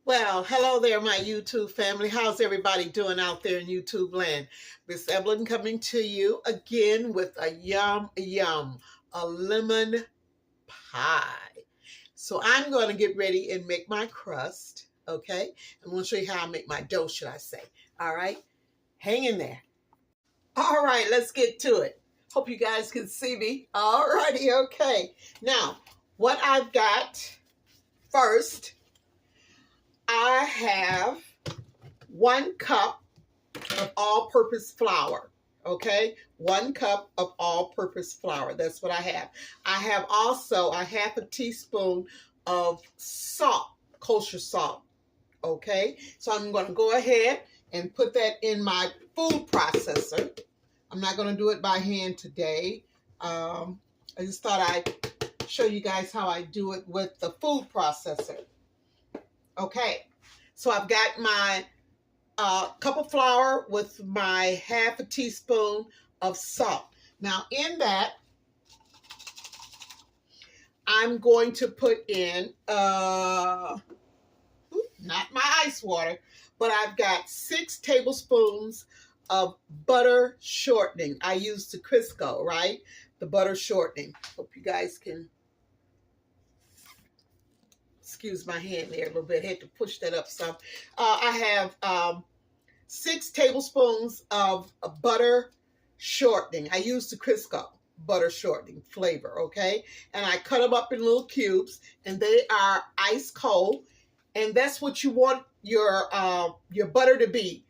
Well, hello there, my YouTube family. How's everybody doing out there in YouTube land? Miss Evelyn coming to you again with a a lemon pie. So I'm going to get ready and make my crust, okay? I'm going to show you how I make my dough, should I say. All right? Hang in there. All right, let's get to it. Hope you guys can see me. All righty, okay. Now, what I've got first, I have 1 cup of all-purpose flour, okay? 1 cup of all-purpose flour. That's what I have. I have also a half a teaspoon of salt, kosher salt, okay? So I'm going to go ahead and put that in my food processor. I'm not going to do it by hand today. I just thought I'd show you guys how I do it with the food processor. Okay, so I've got my cup of flour with my half a teaspoon of salt. Now in that, I'm going to put in, not my ice water, but I've got 6 tablespoons of butter shortening. I use the Crisco, right? The butter shortening. Hope you guys can excuse my hand there a little bit. I had to push that up some. I have 6 tablespoons of butter shortening. I use the Crisco butter shortening flavor, okay? And I cut them up in little cubes, and they are ice cold. And that's what you want your butter to be,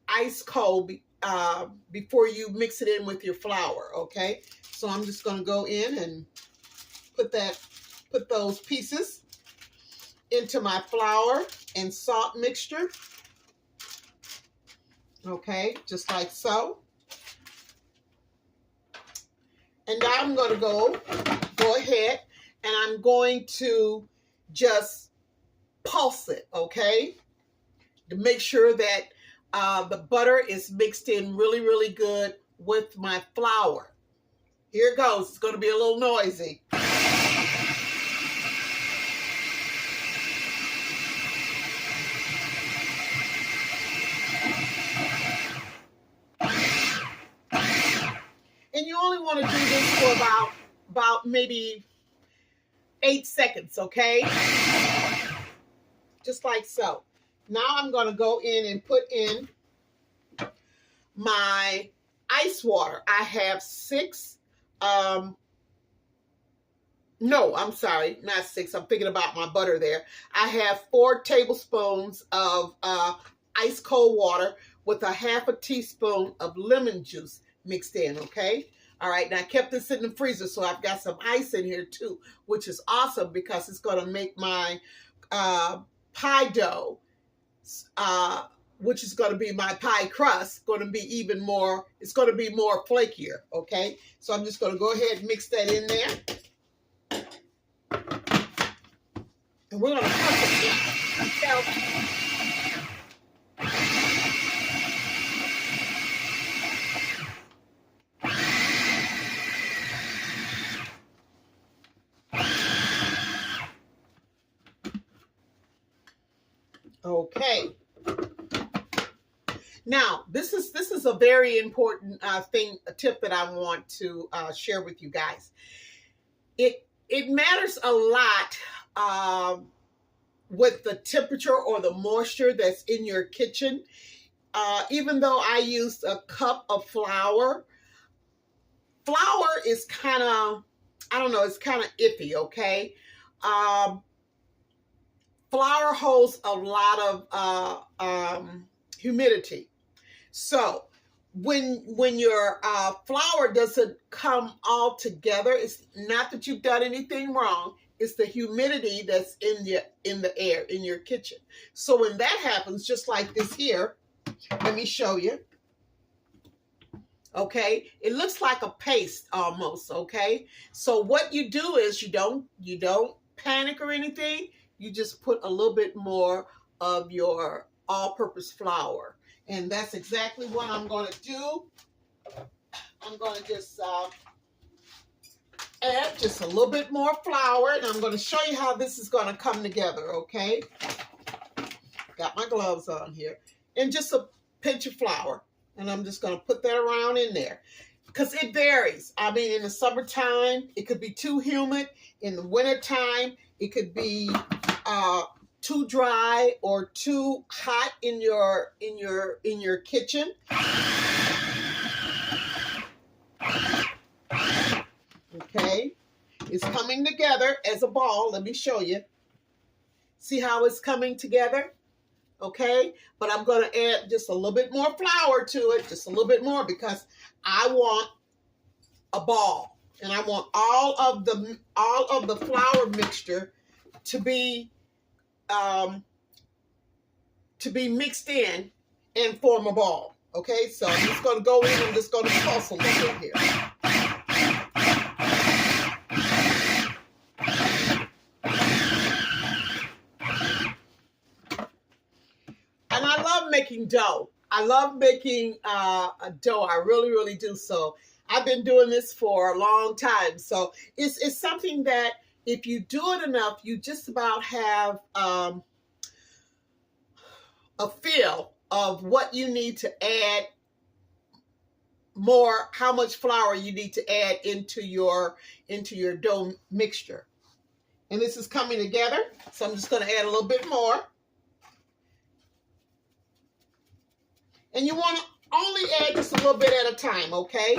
ice cold before you mix it in with your flour, okay? So I'm just going to go in and put those pieces into my flour and salt mixture. Okay, just like so. And now I'm going to go ahead and I'm going to just pulse it, okay? To make sure that the butter is mixed in really, really good with my flour. Here it goes. It's going to be a little noisy. And you only want to do this for about maybe 8 seconds, okay? Just like so. Now I'm going to go in and put in my ice water. I have 6, no, I'm sorry, not 6. I'm thinking about my butter there. I have 4 tablespoons of ice cold water with a half a teaspoon of lemon juice mixed in, okay? All right, now I kept this in the freezer, so I've got some ice in here too, which is awesome because it's going to make my pie dough, which is going to be my pie crust, going to be even more, it's going to be more flakier, okay? So I'm just going to go ahead and mix that in there. And we're going to cook it until okay. Now, this is a very important a tip that I want to share with you guys. It matters a lot with the temperature or the moisture that's in your kitchen. Even though I used a cup of flour, flour is kind of, I don't know, it's kind of iffy, okay? Flour holds a lot of humidity. So when your flour doesn't come all together, it's not that you've done anything wrong. It's the humidity that's in the air in your kitchen. So when that happens, just like this here, let me show you. Okay, it looks like a paste almost. Okay, so what you do is you don't panic or anything. You just put a little bit more of your all-purpose flour. And that's exactly what I'm going to do. I'm going to just add just a little bit more flour, and I'm going to show you how this is going to come together, okay? got my gloves on here, and just a pinch of flour. And I'm just going to put that around in there. Because it varies. I mean, in the summertime, it could be too humid. In the wintertime, it could be too dry or too hot in your kitchen. Okay, it's coming together as a ball. Let me show you. See how it's coming together? Okay, but I'm going to add just a little bit more flour to it, just a little bit more, because I want a ball, and I want all of the flour mixture to be mixed in and form a ball. Okay, so I'm just going to go in. I'm just going to pulse a little bit here. And I love making dough. I love making a dough. I really, really do. So I've been doing this for a long time. So it's something that if you do it enough, you just about have a feel of what you need to add more, how much flour you need to add into your dough mixture. And this is coming together. So I'm just going to add a little bit more. And you want to only add just a little bit at a time, okay?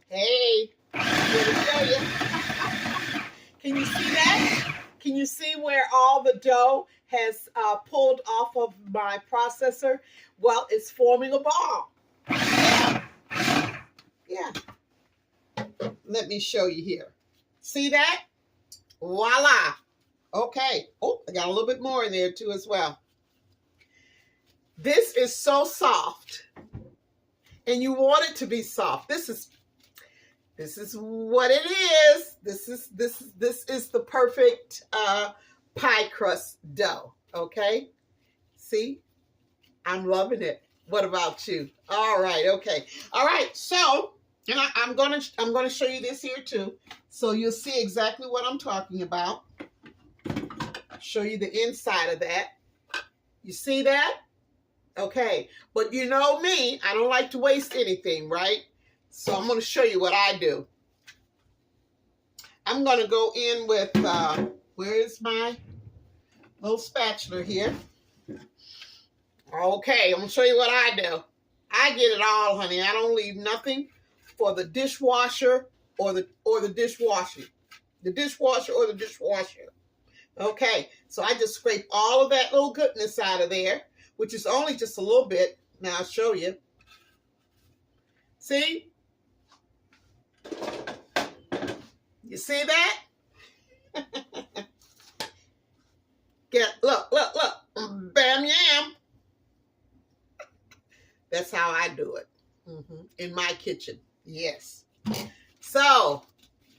Hey, I'm going to show you. Can you see that? Can you see where all the dough has pulled off of my processor? Well, it's forming a ball. Yeah. Let me show you here. See that? Voila. Okay. Oh, I got a little bit more in there too as well. This is so soft. And you want it to be soft. This is what it is. This is the perfect pie crust dough. Okay? See? I'm loving it. What about you? All right, okay. All right, so and I'm gonna show you this here too. So you'll see exactly what I'm talking about. Show you the inside of that. You see that? Okay. But you know me, I don't like to waste anything, right? So I'm going to show you what I do. I'm going to go in with, where's my little spatula here? Okay, I'm going to show you what I do. I get it all, honey. I don't leave nothing for the dishwasher or the dishwasher. The dishwasher or the dishwasher. Okay, so I just scrape all of that little goodness out of there, which is only just a little bit. Now I'll show you. See? You see that? Look. Bam, yam. That's how I do it. In my kitchen. Yes. So,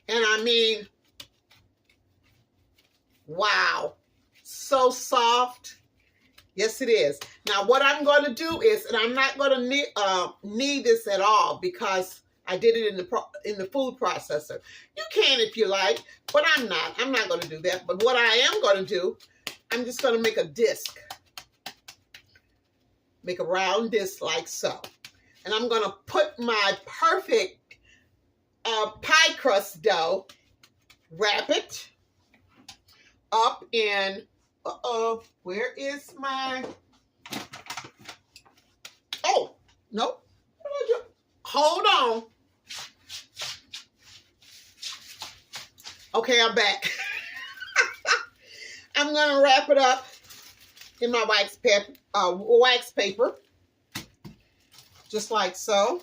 and I mean, wow. So soft. Yes, it is. Now, what I'm going to do is, and I'm not going to knead this at all because I did it in the food processor. You can if you like, but I'm not. I'm not going to do that. But what I am going to do, I'm just going to make a disc. Make a round disc like so. And I'm going to put my perfect pie crust dough, wrap it up in, where is my, oh, nope. Hold on. Okay, I'm back. I'm going to wrap it up in my wax paper, just like so.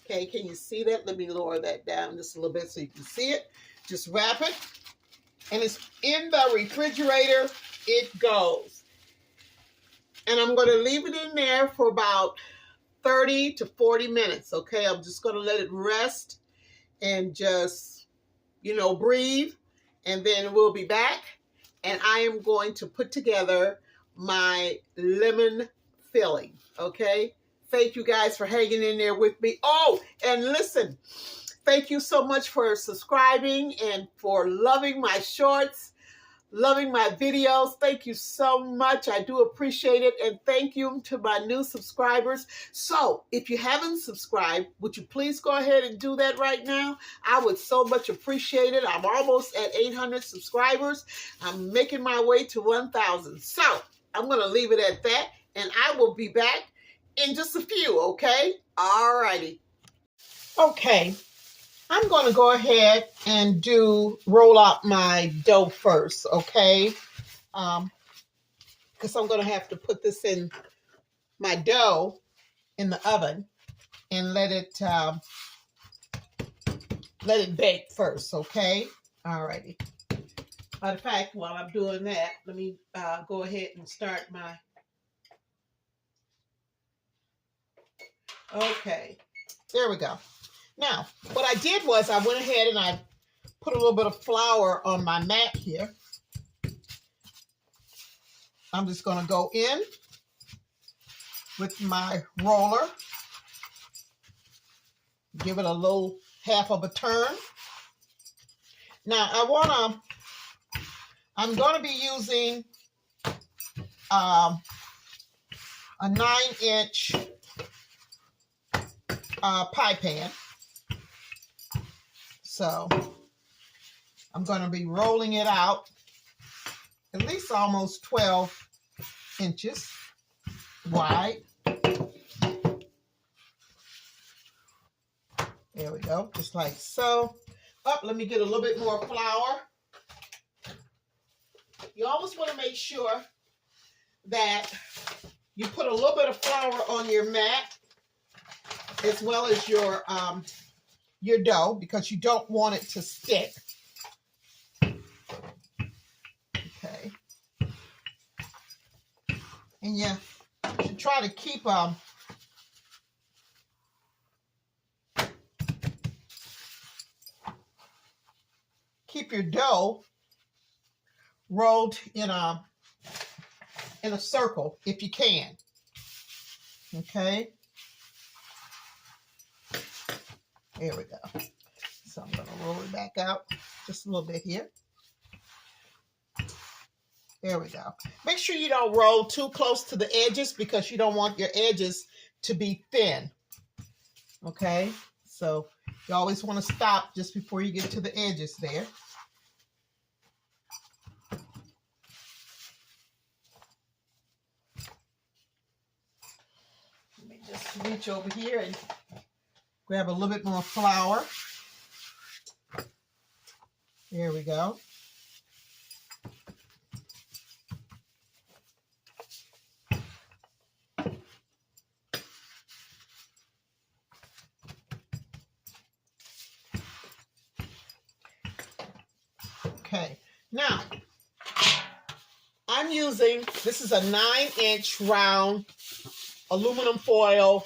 Okay, can you see that? Let me lower that down just a little bit so you can see it. Just wrap it, and it's in the refrigerator. It goes. And I'm going to leave it in there for about 30 to 40 minutes, okay? I'm just going to let it rest and just, breathe. And then we'll be back. And I am going to put together my lemon filling, okay? Thank you guys for hanging in there with me. Oh, and listen, thank you so much for subscribing and for loving my shorts, loving my videos. Thank you so much. I do appreciate it. And thank you to my new subscribers. So if you haven't subscribed, would you please go ahead and do that right now? I would so much appreciate it. I'm almost at 800 subscribers. I'm making my way to 1,000. So I'm going to leave it at that. And I will be back in just a few, okay? All righty. Okay. I'm going to go ahead and roll out my dough first, okay? Because I'm going to have to put this in my dough in the oven and let it bake first, okay? All righty. Matter of fact, while I'm doing that, let me go ahead and start my. Okay, there we go. Now, what I did was I went ahead and I put a little bit of flour on my mat here. I'm just going to go in with my roller. Give it a little half of a turn. Now, I'm going to be using a 9-inch pie pan. So I'm going to be rolling it out at least almost 12 inches wide. There we go, just like so. Oh, let me get a little bit more flour. You always want to make sure that you put a little bit of flour on your mat as well as your dough, because you don't want it to stick. Okay. And you should try to keep your dough rolled in a circle if you can. Okay. There we go. So I'm going to roll it back out just a little bit here. There we go. Make sure you don't roll too close to the edges because you don't want your edges to be thin. Okay? So you always want to stop just before you get to the edges there. Let me just reach over here and grab a little bit more flour. There we go. Okay, now I'm using, this is a 9-inch round aluminum foil,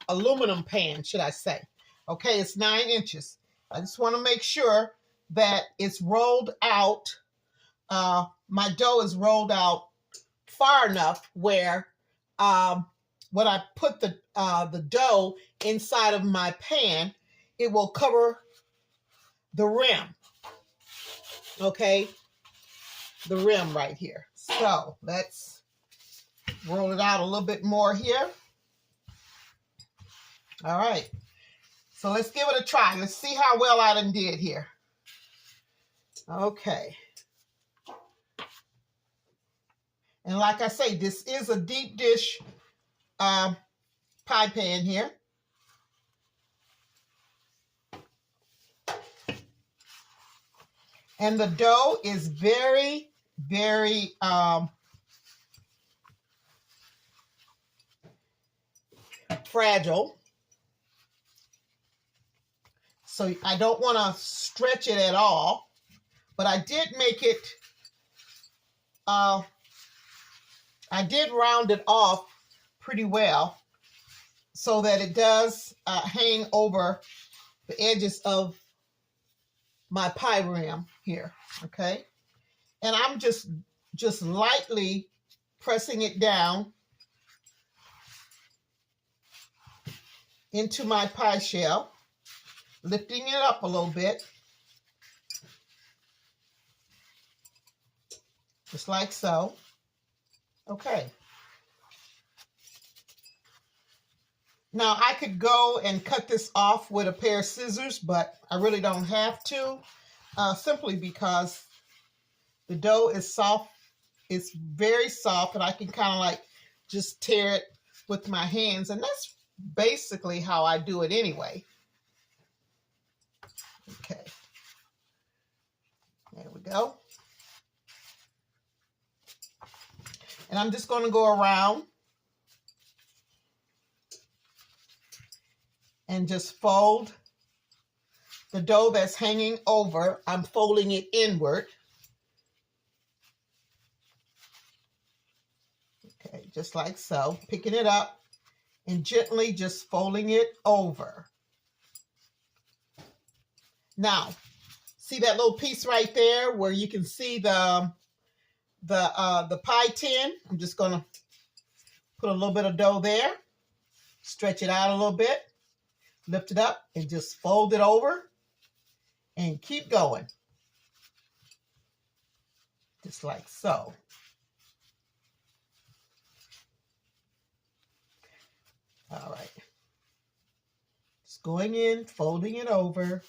aluminum pan, should I say. Okay, it's 9 inches. I just want to make sure that it's rolled out. My dough is rolled out far enough where when I put the dough inside of my pan, it will cover the rim. Okay, the rim right here. So let's roll it out a little bit more here. All right, so let's give it a try. Let's see how well I done did here. Okay. And like I say, this is a deep dish pie pan here. And the dough is very, very fragile. So I don't want to stretch it at all. But I did make it, I did round it off pretty well so that it does hang over the edges of my pie rim here, okay? And I'm just lightly pressing it down into my pie shell, lifting it up a little bit, just like so. Okay. Now I could go and cut this off with a pair of scissors, but I really don't have to, simply because the dough is soft. It's very soft, and I can kind of like just tear it with my hands, and that's basically how I do it anyway. Okay, there we go. And I'm just going to go around and just fold the dough that's hanging over. I'm folding it inward. Okay, just like so, picking it up and gently just folding it over. Now, see that little piece right there where you can see the pie tin? I'm just going to put a little bit of dough there, stretch it out a little bit, lift it up, and just fold it over and keep going. Just like so. All right. Just going in, folding it over.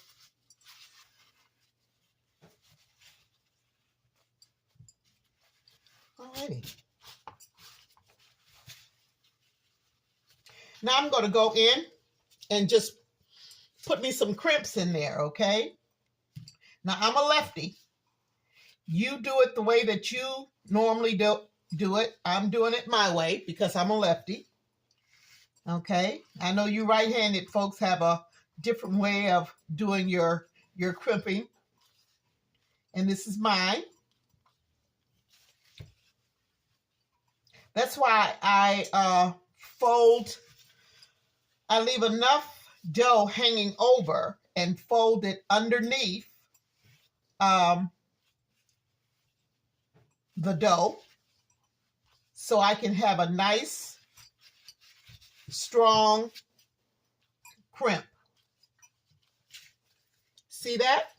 Alrighty. Now I'm going to go in and just put me some crimps in there, okay? Now I'm a lefty. You do it the way that you normally do it. I'm doing it my way because I'm a lefty. Okay? I know you right-handed folks have a different way of doing your crimping. And this is mine. That's why I leave enough dough hanging over and fold it underneath the dough so I can have a nice, strong crimp. See that?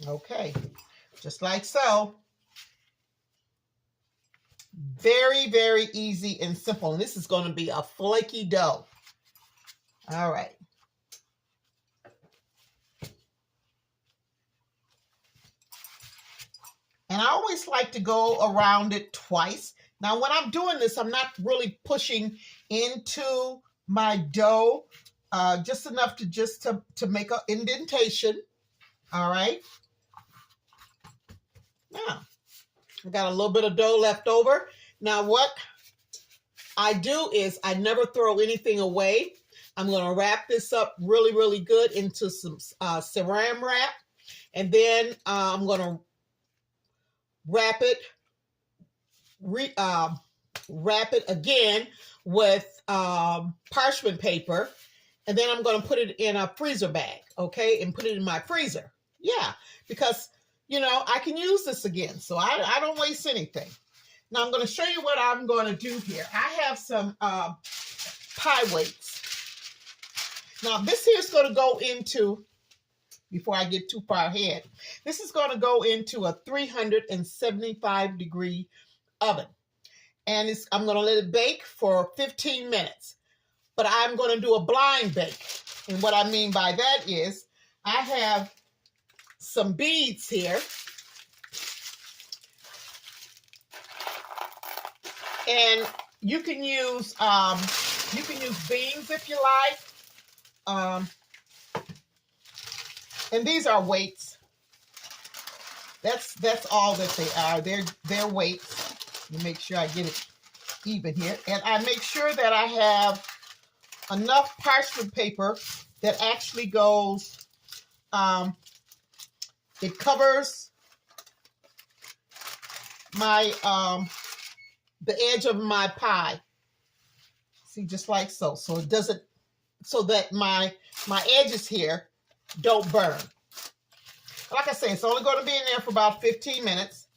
Okay, just like so. Very, very easy and simple. And this is going to be a flaky dough. All right. And I always like to go around it twice. Now, when I'm doing this, I'm not really pushing into my dough, just enough to make an indentation. All right. Now, I got a little bit of dough left over. Now, what I do is I never throw anything away. I'm going to wrap this up really, really good into some saran wrap. And then I'm going to wrap it again with parchment paper. And then I'm going to put it in a freezer bag, okay? And put it in my freezer. Yeah, because, you know, I can use this again. So I don't waste anything. Now I'm going to show you what I'm going to do here. I have some pie weights. Now this here is going to go into, before I get too far ahead, this is going to go into a 375 degree oven. And I'm going to let it bake for 15 minutes. But I'm going to do a blind bake. And what I mean by that is I have some beads here. And you can use beans if you like. And these are weights. That's all that they are. They're weights. Let me make sure I get it even here. And I make sure that I have enough parchment paper that actually goes, it covers my, the edge of my pie. See, just like so. So it doesn't, so that my edges here don't burn. Like I say, it's only going to be in there for about 15 minutes.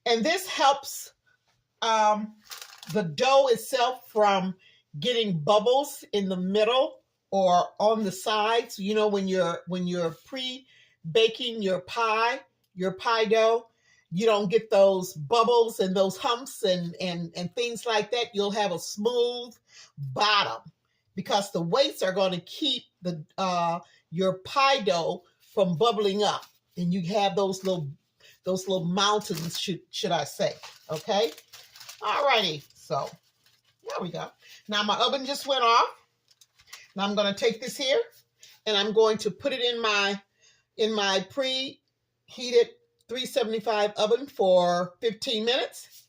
And this helps the dough itself from getting bubbles in the middle or on the sides. You know, when you're pre-baking your pie dough, you don't get those bubbles and those humps and things like that. You'll have a smooth bottom because the weights are going to keep the your pie dough from bubbling up, and you have those little mountains, should I say. Okay. All righty. So there we go. Now my oven just went off. Now I'm going to take this here and I'm going to put it in my preheated 375 oven for 15 minutes,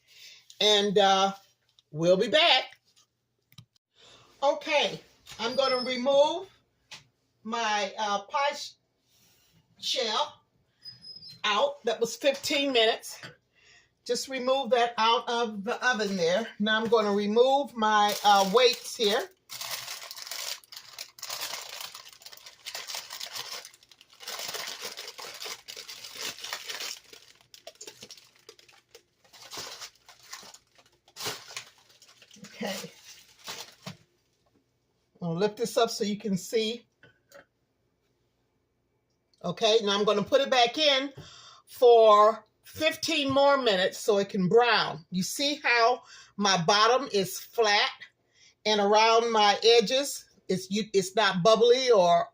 and we'll be back. Okay, I'm going to remove my pie shell out. That was 15 minutes. Just remove that out of the oven there. Now I'm going to remove my weights here. Okay. I'll lift this up so you can see. Okay, now I'm going to put it back in for 15 more minutes so it can brown. You see how my bottom is flat and around my edges it's not bubbly or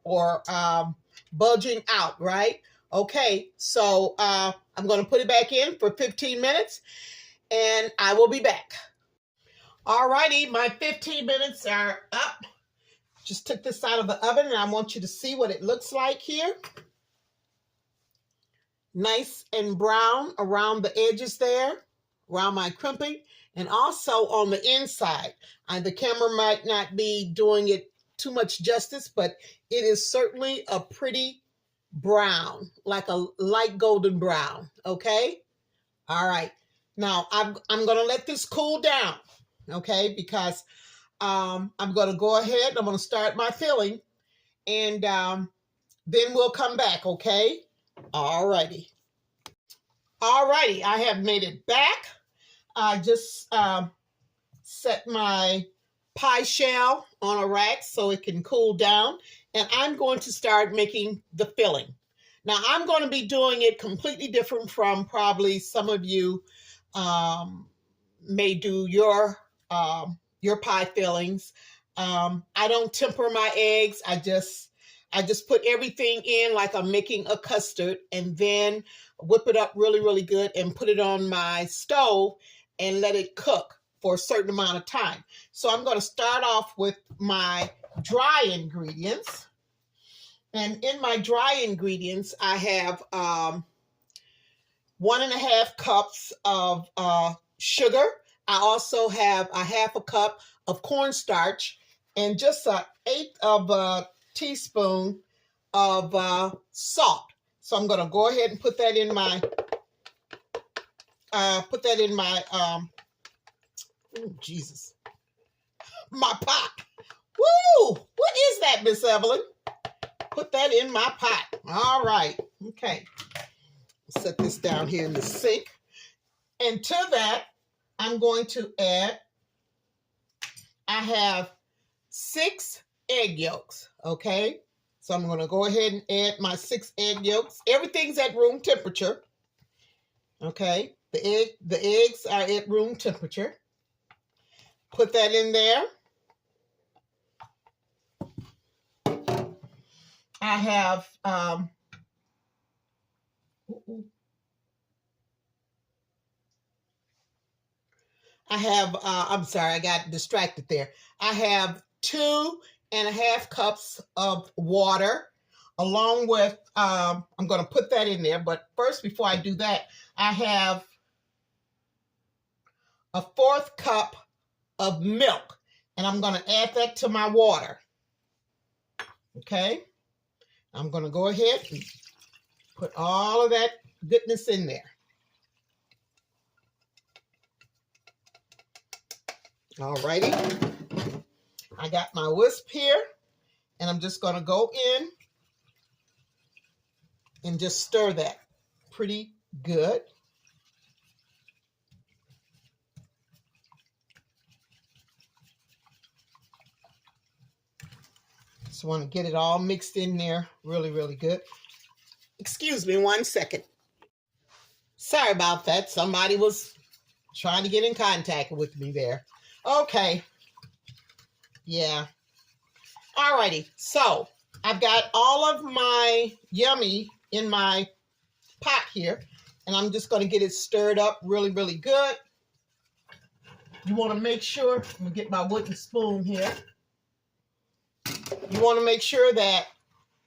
bulging out, right? Okay, so I'm going to put it back in for 15 minutes and I will be back. All righty, my 15 minutes are up. Just took this out of the oven and I want you to see what it looks like here. Nice and brown around the edges there, around my crimping, and also on the inside. The camera might not be doing it too much justice, but it is certainly a pretty brown, like a light golden brown, okay? All right. Now, I'm going to let this cool down, okay, because I'm going to go ahead. I'm going to start my filling, and then we'll come back, okay? All righty. All righty, I have made it back. I just set my pie shell on a rack so it can cool down, and I'm going to start making the filling. Now, I'm going to be doing it completely different from probably some of you may do your pie fillings. I don't temper my eggs. I just put everything in like I'm making a custard, and then whip it up really, really good and put it on my stove and let it cook for a certain amount of time. So I'm going to start off with my dry ingredients. And in my dry ingredients, I have 1.5 cups of sugar. I also have a 1/2 cup of cornstarch and just 1/8 of a teaspoon of salt. So I'm going to go ahead and put that in my my pot. Woo! What is that, Miss Evelyn? Put that in my pot. All right. Okay. Set this down here in the sink. And to that, I'm going to add, I have 6 egg yolks, okay? So I'm going to go ahead and add my 6 egg yolks. Everything's at room temperature, okay? The eggs are at room temperature. Put that in there. I have, I'm sorry, I got distracted there. I have 2.5 cups of water, along with, I'm going to put that in there. But first, before I do that, I have a 1/4 cup of milk, and I'm going to add that to my water. Okay. I'm going to go ahead and put all of that goodness in there. All righty. I got my whisk here, and I'm just going to go in and just stir that pretty good. Just want to get it all mixed in there really, really good. Excuse me 1 second. Sorry about that. Somebody was trying to get in contact with me there. Okay. Yeah. Alrighty. So I've got all of my yummy in my pot here, and I'm just going to get it stirred up really, really good. You want to make sure, I'm going to get my wooden spoon here. You want to make sure that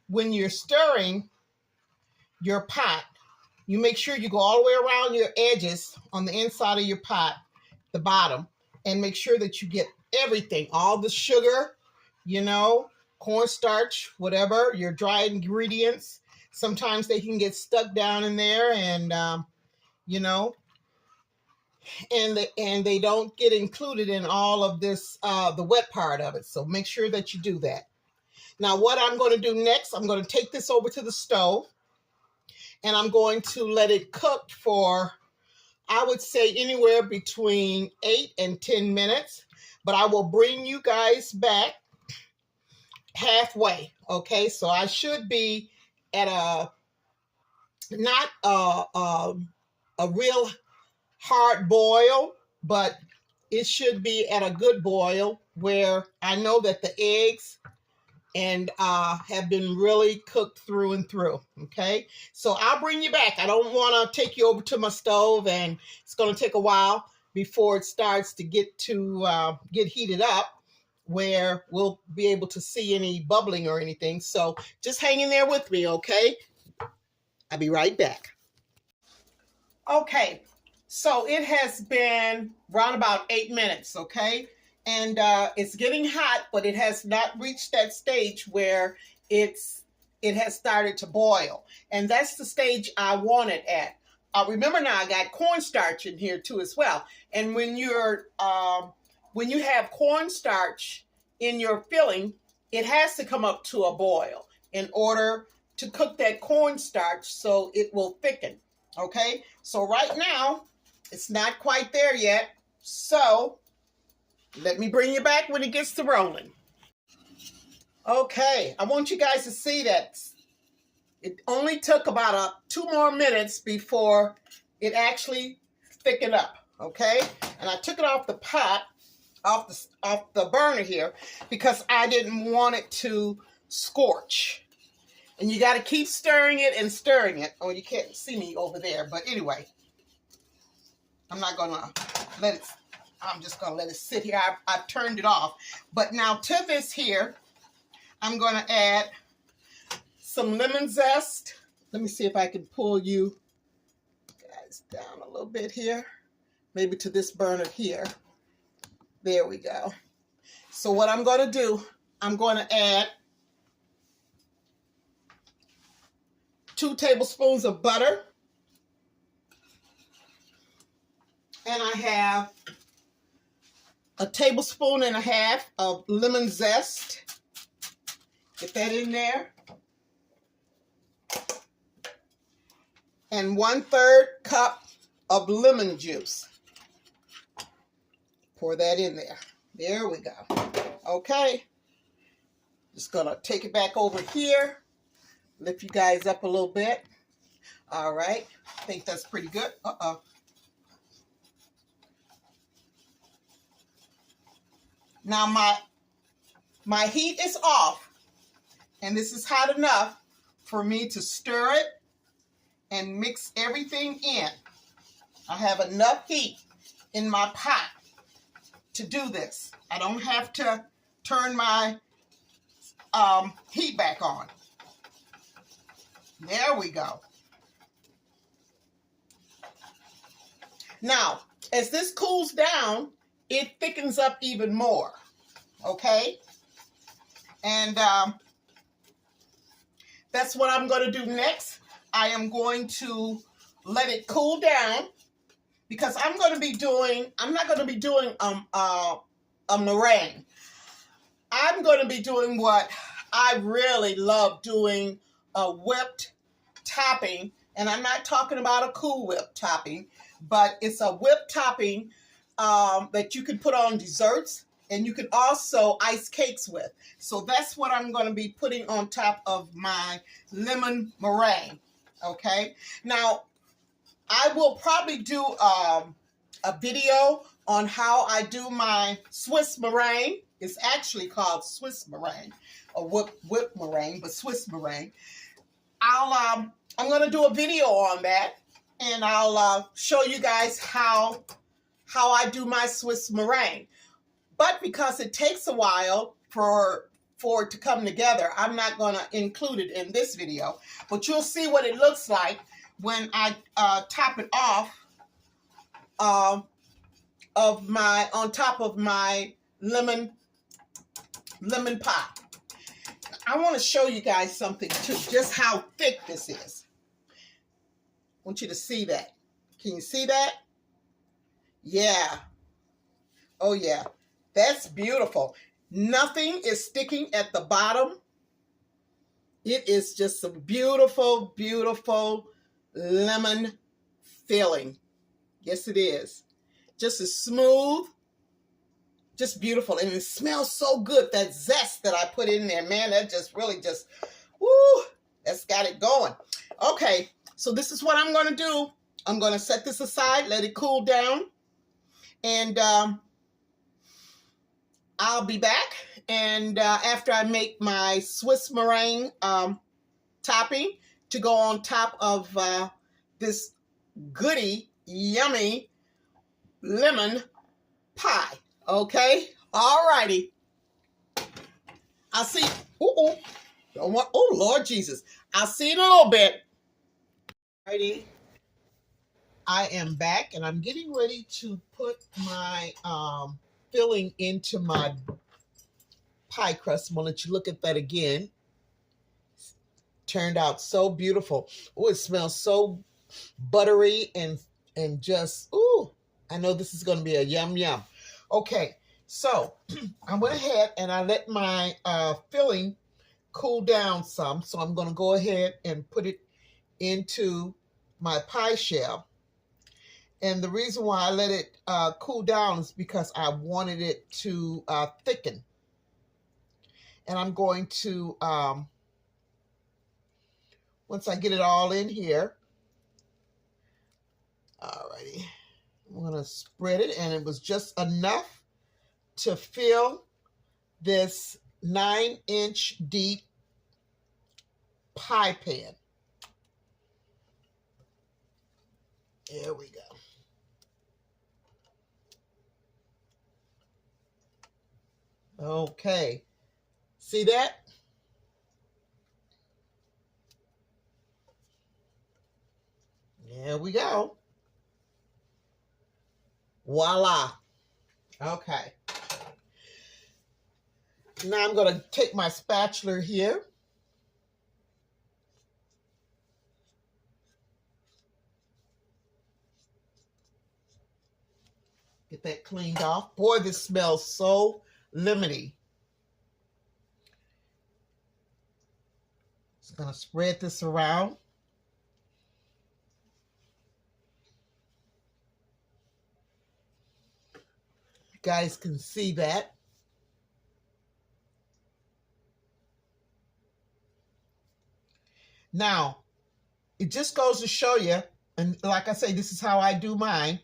when you're stirring your pot, you make sure you go all the way around your edges on the inside of your pot, the bottom, and make sure that you get everything, all the sugar, you know, cornstarch, whatever, your dry ingredients. Sometimes they can get stuck down in there and, you know, and they don't get included in all of this, the wet part of it. So make sure that you do that. Now, what I'm going to do next, I'm going to take this over to the stove, and I'm going to let it cook for, I would say, anywhere between 8 and 10 minutes. But I will bring you guys back halfway, okay? So I should be at a, not a real hard boil, but it should be at a good boil where I know that the eggs and have been really cooked through and through, okay? So I'll bring you back. I don't want to take you over to my stove, and it's going to take a while before it starts to get heated up, where we'll be able to see any bubbling or anything. So just hang in there with me, okay? I'll be right back. Okay, so it has been around about 8 minutes, okay? And it's getting hot, but it has not reached that stage where it has started to boil. And that's the stage I want it at. Remember now, I got cornstarch in here too as well. And when you have cornstarch in your filling, it has to come up to a boil in order to cook that cornstarch so it will thicken. Okay, so right now it's not quite there yet. So let me bring you back when it gets to rolling. Okay, I want you guys to see that it only took about 2 more minutes before it actually thickened up, okay? And I took it off the pot, off the burner here, because I didn't want it to scorch. And you got to keep stirring it and stirring it. Oh, you can't see me over there, but anyway, I'm not going to let it... I'm just going to let it sit here. I've turned it off. But now to this here, I'm going to add some lemon zest. Let me see if I can pull you guys down a little bit here. Maybe to this burner here. There we go. So what I'm going to do, I'm going to add 2 tablespoons of butter. And I have 1.5 tablespoons of lemon zest. Get that in there. And 1/3 cup of lemon juice. Pour that in there. There we go. Okay. Just gonna take it back over here. Lift you guys up a little bit. All right. I think that's pretty good. Now my heat is off, and this is hot enough for me to stir it and mix everything in. I have enough heat in my pot to do this. I don't have to turn my heat back on. There we go. Now, as this cools down, it thickens up even more, okay? And that's what I'm going to do next. I am going to let it cool down, because I'm not going to be doing a meringue. I'm going to be doing what I really love doing, a whipped topping. And I'm not talking about a Cool Whip topping, but it's a whipped topping that you can put on desserts. And you can also ice cakes with. So that's what I'm going to be putting on top of my lemon meringue. Okay. Now, I will probably do a video on how I do my Swiss meringue. It's actually called Swiss meringue, or whip meringue, but Swiss meringue. I'm going to do a video on that, and I'll show you guys how I do my Swiss meringue. But because it takes a while for it to come together, I'm not going to include it in this video. But you'll see what it looks like when I top it off on top of my lemon pie. I want to show you guys something too, just how thick this is. I want you to see that. Can you see that? Yeah. Oh yeah. That's beautiful. Nothing is sticking at the bottom. It is just some beautiful, beautiful lemon filling. Yes, it is. Just as smooth, just beautiful. And it smells so good. That zest that I put in there, man, that just really just, woo, that's got it going. Okay, so this is what I'm going to do. I'm going to set this aside, let it cool down. And I'll be back, and after I make my Swiss meringue topping to go on top of this goody, yummy lemon pie. Okay? All righty. I'll see. Oh, Lord Jesus. I'll see you in a little bit. Righty. I am back, and I'm getting ready to put my filling into my pie crust. I'm gonna let you look at that again. Turned out so beautiful. Oh, it smells so buttery and just, ooh, I know this is gonna be a yum yum. Okay, so I went ahead and I let my filling cool down some. So I'm gonna go ahead and put it into my pie shell. And the reason why I let it cool down is because I wanted it to thicken. And I'm going to, once I get it all in here, alrighty, I'm going to spread it. And it was just enough to fill this 9-inch deep pie pan. There we go. Okay, see that? There we go. Voila. Okay. Now I'm going to take my spatula here. Get that cleaned off. Boy, this smells so lemony. Just going to spread this around. You guys can see that. Now, it just goes to show you, and like I say, this is how I do mine.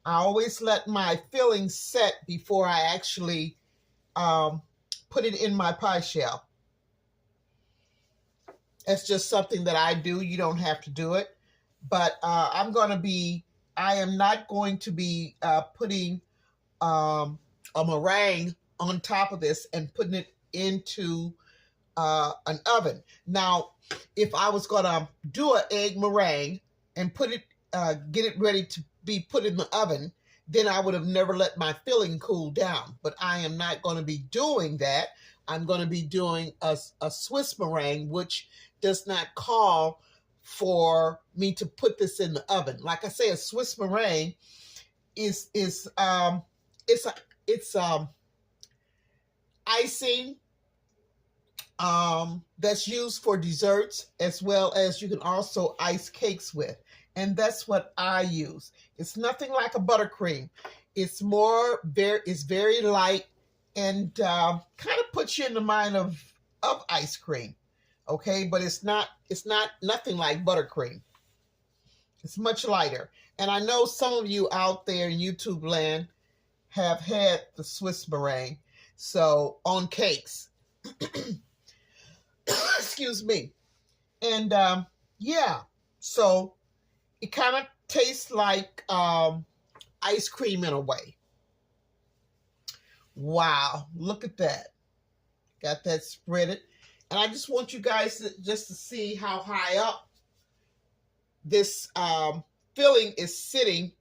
I always let my filling set before I actually put it in my pie shell. It's just something that I do. You don't have to do it. But I am not going to be putting a meringue on top of this and putting it into an oven. Now, if I was going to do an egg meringue and put it, get it ready to be put in the oven, then I would have never let my filling cool down. But I am not going to be doing that. I'm going to be doing a Swiss meringue, which does not call for me to put this in the oven. Like I say, a Swiss meringue is icing that's used for desserts, as well as you can also ice cakes with. And that's what I use. It's nothing like a buttercream. It's very light and kind of puts you in the mind of ice cream. Okay, but it's not nothing like buttercream. It's much lighter. And I know some of you out there in YouTube land have had the Swiss meringue, so on cakes. Excuse me. And yeah, so it kind of tastes like ice cream in a way. Wow, look at that. Got that spreaded. And I just want you guys to see how high up this filling is sitting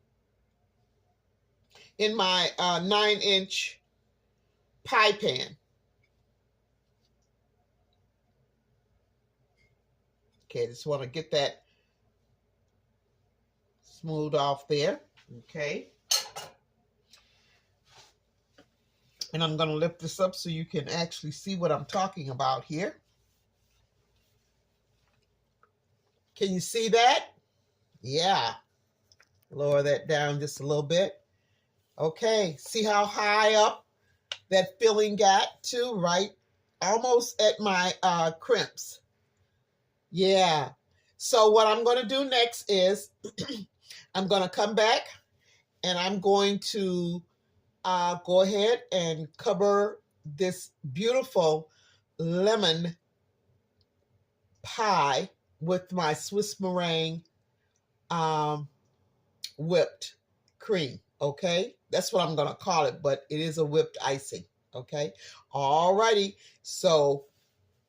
in my 9-inch pie pan. Okay, just want to get that smoothed off there. Okay. And I'm going to lift this up so you can actually see what I'm talking about here. Can you see that? Yeah. Lower that down just a little bit. Okay. See how high up that filling got to? Right? Almost at my crimps. Yeah. So what I'm going to do next is I'm going to come back and I'm going to go ahead and cover this beautiful lemon pie with my Swiss meringue whipped cream. Okay, that's what I'm going to call it, but it is a whipped icing. Okay, all righty. So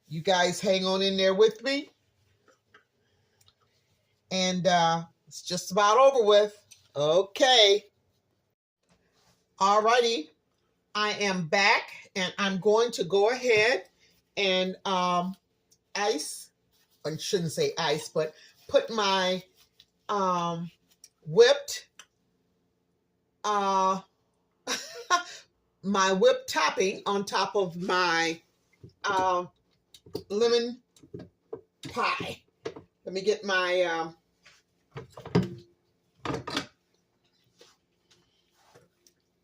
you guys hang on in there with me, and it's just about over with. Okay. All righty. I am back, and I'm going to go ahead and ice, I shouldn't say ice, but put my whipped my whipped topping on top of my lemon pie. Let me get my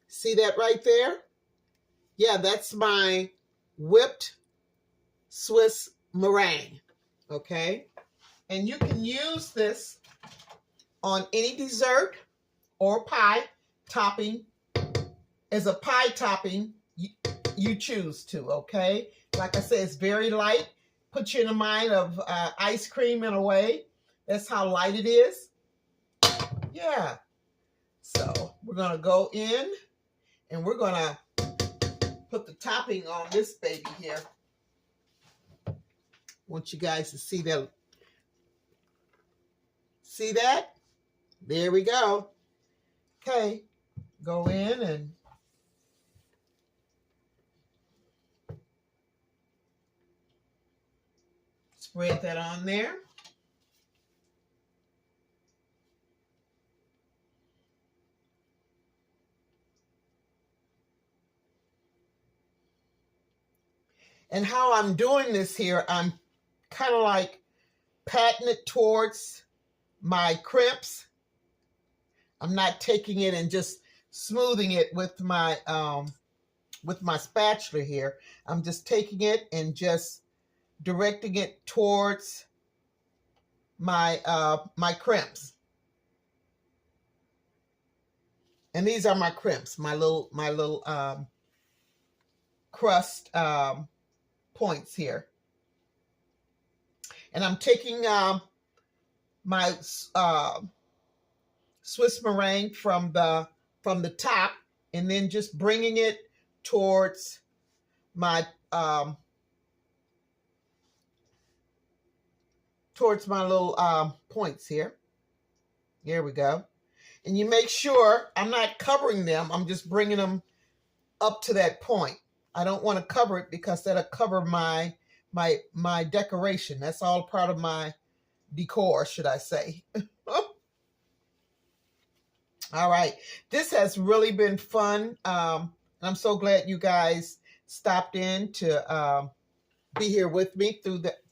see that right there? Yeah, that's my whipped Swiss meringue. Okay, and you can use this on any dessert or pie topping as a pie topping you choose to. Okay, like I said, it's very light. Put you in the mind of ice cream in a way. That's how light it is. Yeah. So we're gonna go in and we're gonna put the topping on this baby here. Want you guys to see that. See that? There we go. Okay, go in and spread that on there. And how I'm doing this here, I'm kind of like patting it towards my crimps. I'm not taking it and just smoothing it with my spatula here. I'm just taking it and just directing it towards my my crimps. And these are my crimps, my little crust points here. And I'm taking my Swiss meringue from the top, and then just bringing it towards my little points here. Here we go. And you make sure I'm not covering them. I'm just bringing them up to that point. I don't want to cover it because that'll cover my decoration. That's all part of my decor, should I say. All right. This has really been fun. I'm so glad you guys stopped in to be here with me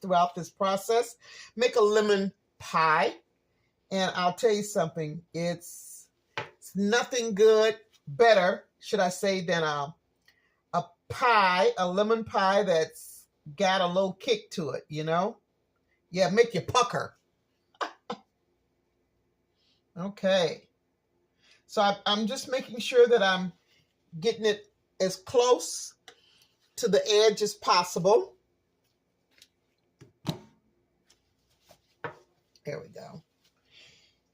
throughout this process. Make a lemon pie. And I'll tell you something. It's nothing better, should I say, than a pie, a lemon pie that's got a little kick to it, you know? Yeah, make you pucker. Okay. So I'm just making sure that I'm getting it as close to the edge as possible. There we go.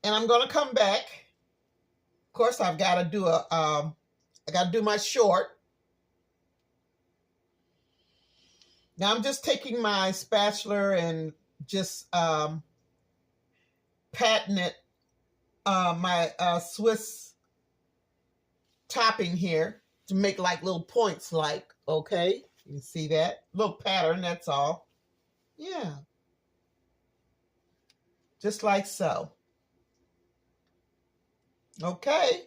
And I'm going to come back. Of course, I've got to do I got to do my short. Now I'm just taking my spatula and just patting it, my Swiss topping here to make like little points, like, okay, you see that little pattern, that's all. Yeah, just like so. Okay.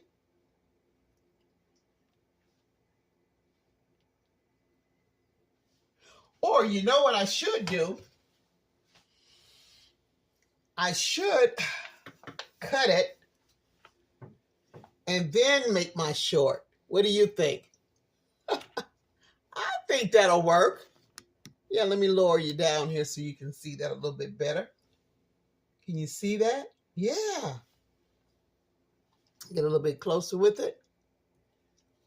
Or you know what I should do? I should cut it and then make my short. What do you think? I think that'll work. Yeah, let me lower you down here so you can see that a little bit better. Can you see that? Yeah. Get a little bit closer with it.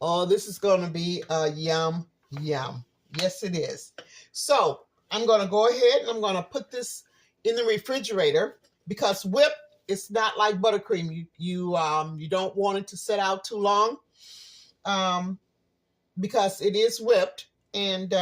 Oh, this is going to be a yum, yum. Yes, it is. So I'm going to go ahead and I'm going to put this in the refrigerator because whipped, it's not like buttercream. You don't want it to set out too long because it is whipped. And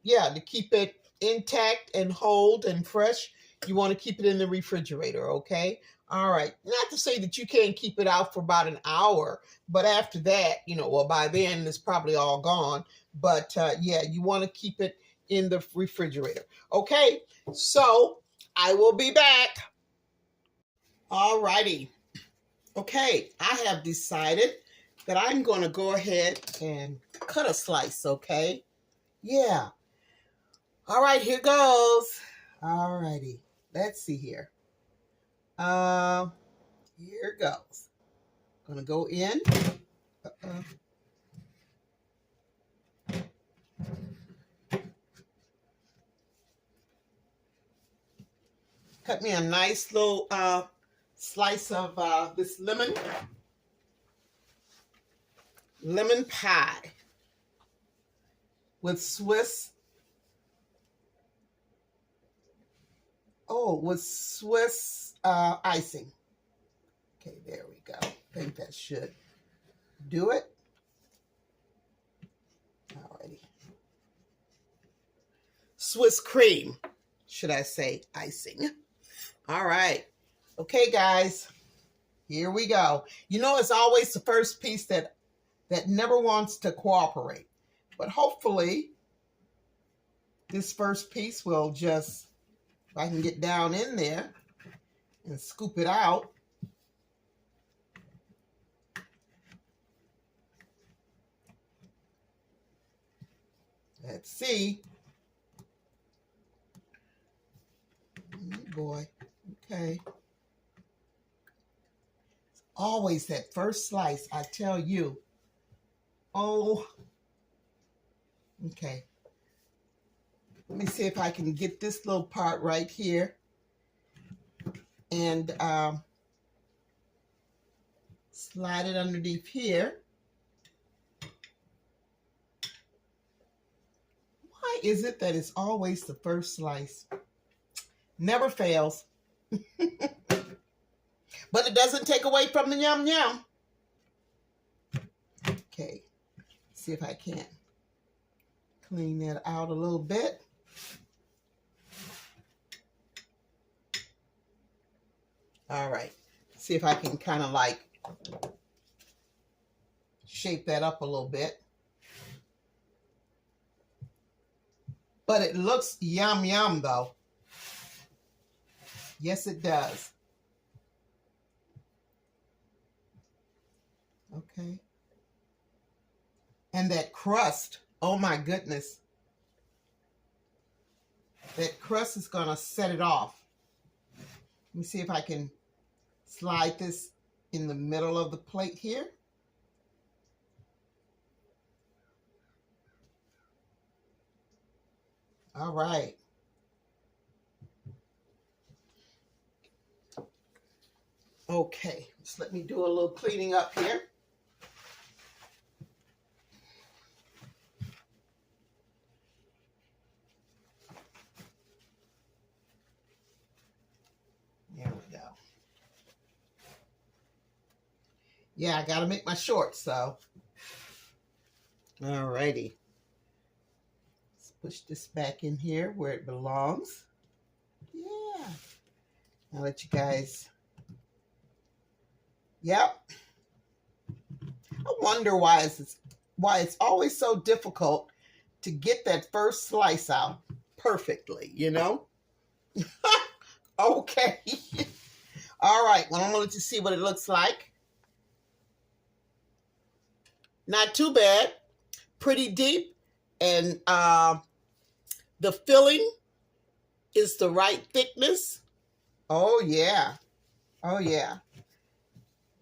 yeah, to keep it intact and hold and fresh, you want to keep it in the refrigerator, okay? All right. Not to say that you can't keep it out for about an hour, but after that, you know, well, by then it's probably all gone. But yeah, you want to keep it in the refrigerator. Okay, so I will be back. All righty. Okay, I have decided that I'm going to go ahead and cut a slice, okay? Yeah. All right, here goes. All righty. Let's see here. Here it goes. Gonna go in. Cut me a nice little slice of this lemon pie with Swiss. Oh, with Swiss icing. Okay, there we go. I think that should do it. Alrighty. Swiss cream, should I say, icing. All right. Okay, guys, here we go. You know, it's always the first piece that never wants to cooperate. But hopefully, this first piece will just, if I can get down in there and scoop it out. Let's see. Oh boy. Okay. It's always that first slice, I tell you. Oh. Okay. Let me see if I can get this little part right here. And slide it underneath here. Why is it that it's always the first slice? Never fails. But it doesn't take away from the yum yum. Okay, see if I can clean that out a little bit. All right, see if I can kind of like shape that up a little bit. But it looks yum yum though. Yes, it does. Okay. And that crust, oh my goodness. That crust is going to set it off. Let me see if I can slide this in the middle of the plate here. All right. Okay, just let me do a little cleaning up here. There we go. Yeah, I gotta make my shorts, so. All righty. Let's push this back in here where it belongs. Yeah. I'll let you guys. Yep. I wonder why it's always so difficult to get that first slice out perfectly, you know? Okay. All right. Well, I'm going to let you see what it looks like. Not too bad. Pretty deep. And the filling is the right thickness. Oh, yeah. Oh, yeah.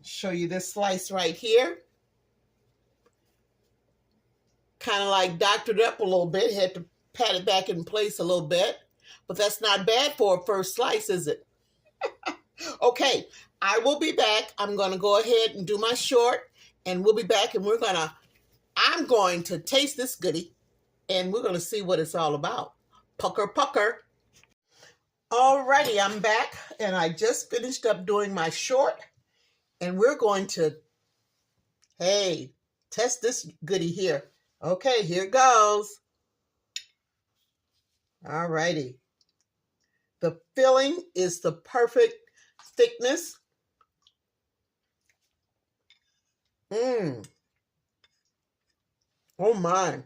Show you this slice right here. Kind of like doctored up a little bit. Had to pat it back in place a little bit. But that's not bad for a first slice, is it? Okay, I will be back. I'm going to go ahead and do my short. And we'll be back and I'm going to taste this goodie. And we're going to see what it's all about. Pucker, pucker. Alrighty, I'm back. And I just finished up doing my short. And we're going to, hey, test this goodie here. Okay, here goes. All righty. The filling is the perfect thickness. Oh my.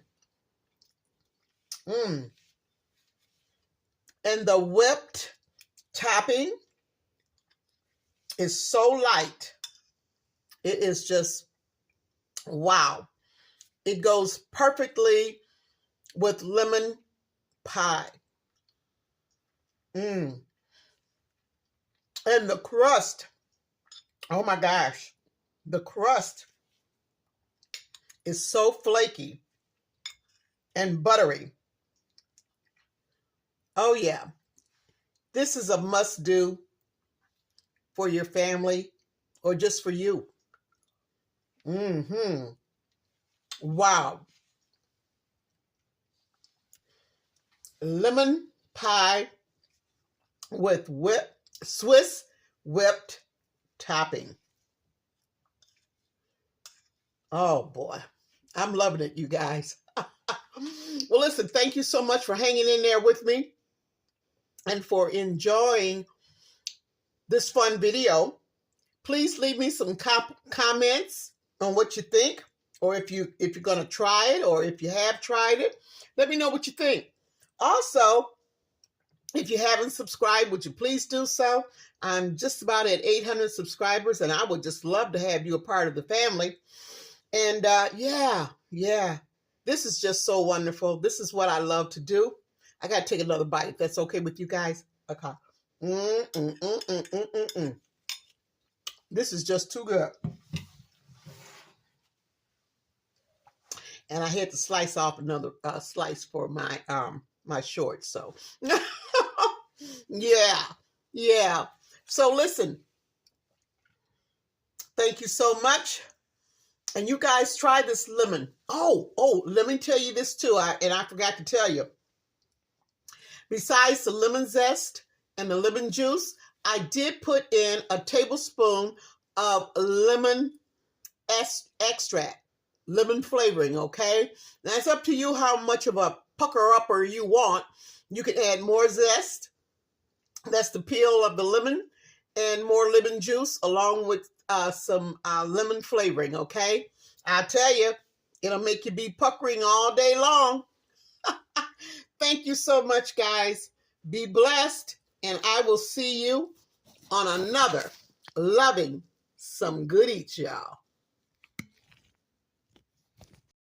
And the whipped topping is so light. It is just, wow. It goes perfectly with lemon pie. And the crust, oh my gosh, the crust is so flaky and buttery. Oh yeah, this is a must-do for your family or just for you. Wow. Lemon pie with Swiss whipped topping. Oh boy, I'm loving it, you guys. Well, listen, thank you so much for hanging in there with me and for enjoying this fun video. Please leave me some comments on what you think, or if you're going to try it, or if you have tried it, let me know what you think. Also, if you haven't subscribed, would you please do so? I'm just about at 800 subscribers, and I would just love to have you a part of the family. And yeah, this is just so wonderful. This is what I love to do. I got to take another bite, if that's okay with you guys. Okay. This is just too good. And I had to slice off another slice for my my shorts. So yeah. So listen, thank you so much. And you guys try this lemon. Oh, let me tell you this too. I forgot to tell you. Besides the lemon zest and the lemon juice, I did put in a tablespoon of lemon extract, lemon flavoring, okay? Now it's up to you how much of a pucker-upper you want. You can add more zest. That's the peel of the lemon, and more lemon juice along with some lemon flavoring, okay? I'll tell you, it'll make you be puckering all day long. Thank you so much, guys. Be blessed, and I will see you on another Loving Some Good Eats, y'all.